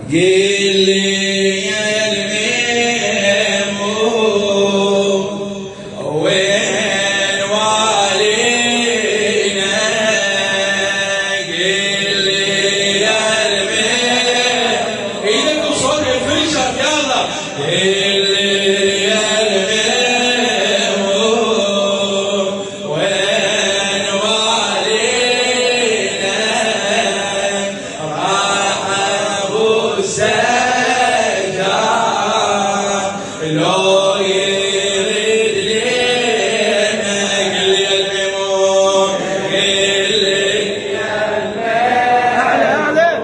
قل لي يا الميمون وين والينا قل لي يا الميمون ايدك وصول الفرشة يلا قل لي يا الميمون وين والينا راح ابو السجار لو يريد لينا قل لي يا الميمون قل لي يا الميمون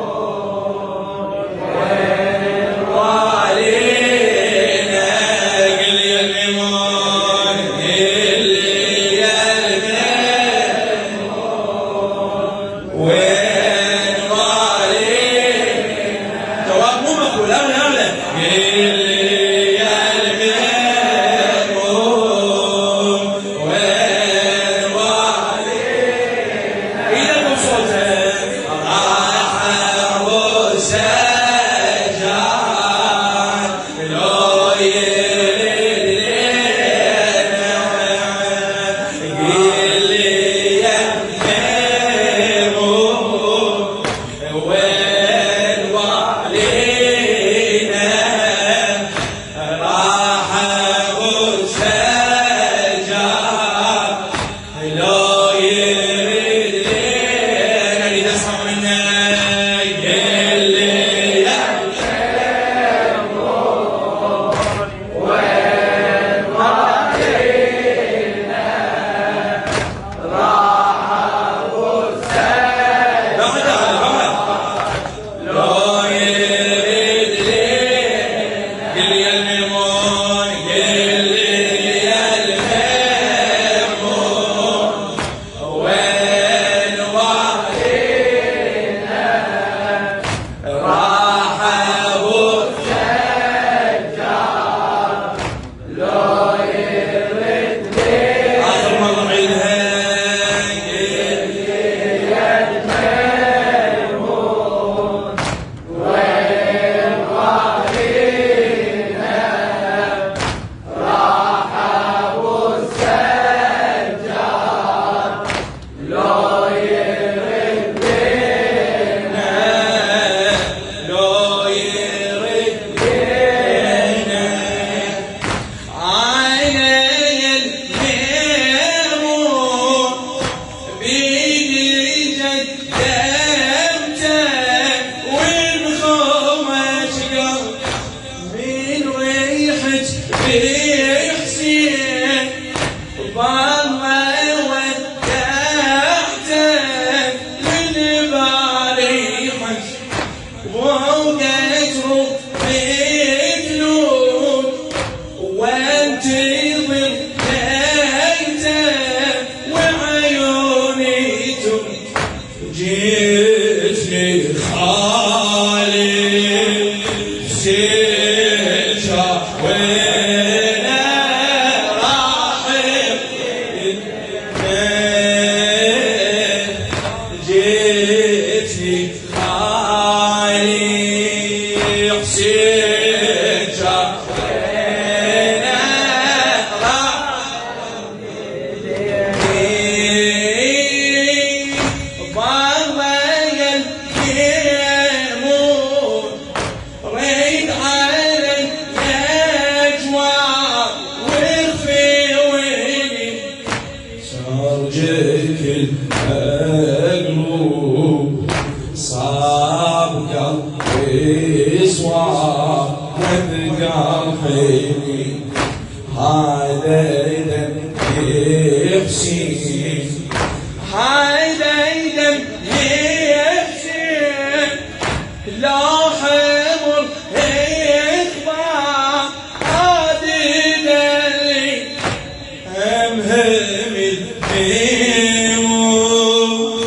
وين والينا قل لي يا الميمون قل لي يا الميمون وين والينا جواب مو مقبول أولا أولا قل لي يا الميمون وين والينا إيدك وصوتك راح أبو السجار لو يريد لينا قل لي يا الميمون وين والينا راح ابو السجار لو يريد لينا اريد اسمع منك قل لي يا لو يريد لينا قل لي يا الميمون قل لي يا الميمون وين والينا راح ابو السجار لو يريد لينا اخر مره عيدها قل لي يا الميمون وين والينا راح ابو السجار لو يريد لينا لو يريد لينا عيني الميمون بيدي قدمته والمخومة قلب من ريحة بحسين والله ودعته للباريحك وقدره بجنون وانتظر ليته وعيوني جيتني خالي سيجا وين راح جيتني خالي سيجا وين راح والله الميمون ريد علي اجوار واخفي ويني سرجك المقلوب صاب قلبي صواب بقلبي هذا دم يحسين هذا دم يحسين لا حمر يخبى عادل لي همهم الميمون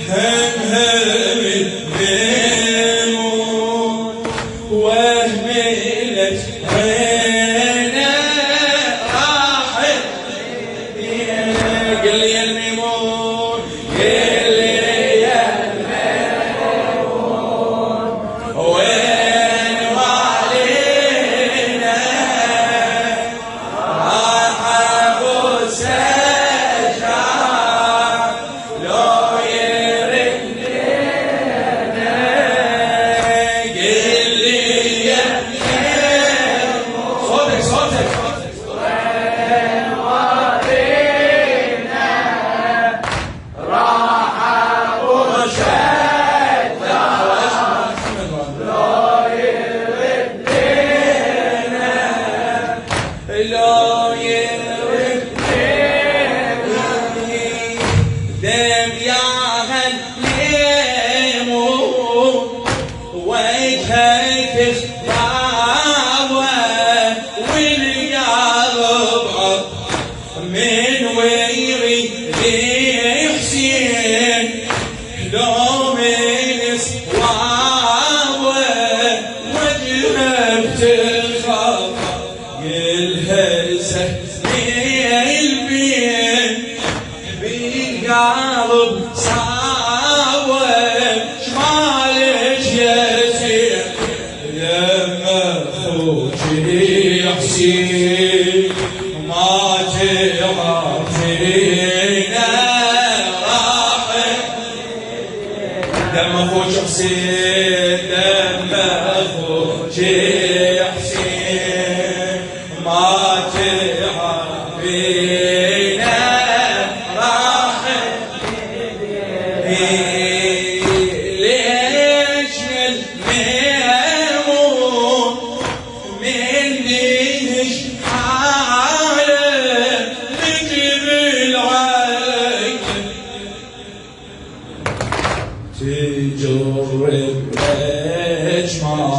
همهم الميمون وهملت عينه راحت قل لي يا الميمون قل خطاوة والقلب عط من ويري حسين لو من صواوة وجهه بتخاف الهزة البين بالقلب صاوة شمالك يسير لما خوجي حسين ما تعرفينا راح لما خوجي حسين لما خوجي حسين ما تعرفينا راح ليش الميمون مني نشحاله نجيب العين تجر بأجمع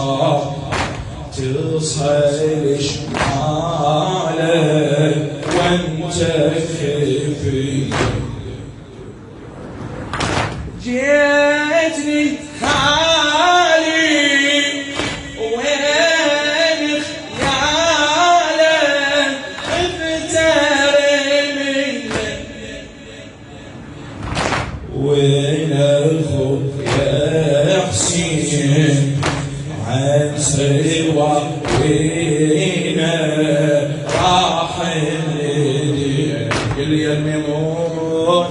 تصهل شماله وانت خفي جيتني خالي وين خيالك افتري منك وين الخوف يا حسين عن سوى وين راح اللي يا الميمون